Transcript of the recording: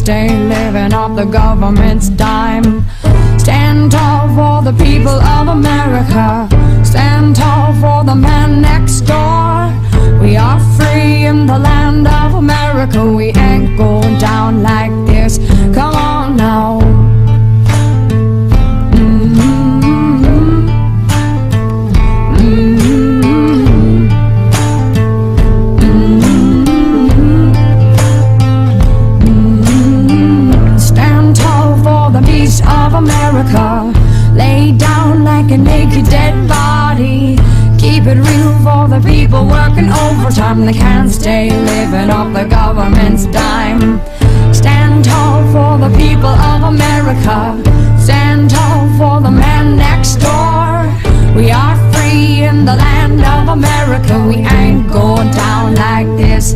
stay living off the government's dime. Stand tall for the people of America. Stand tall for the man next door. We are free in the land of America. We ain't going down like this. Come on now. Stand tall for the peace of America. Lay down like a naked dead body. Keep it real for the people working overtime. They can't stay living off the government's dime. Stand tall for the people of America. Stand tall for the man next door. We are free in the land of America. We ain't going down like this.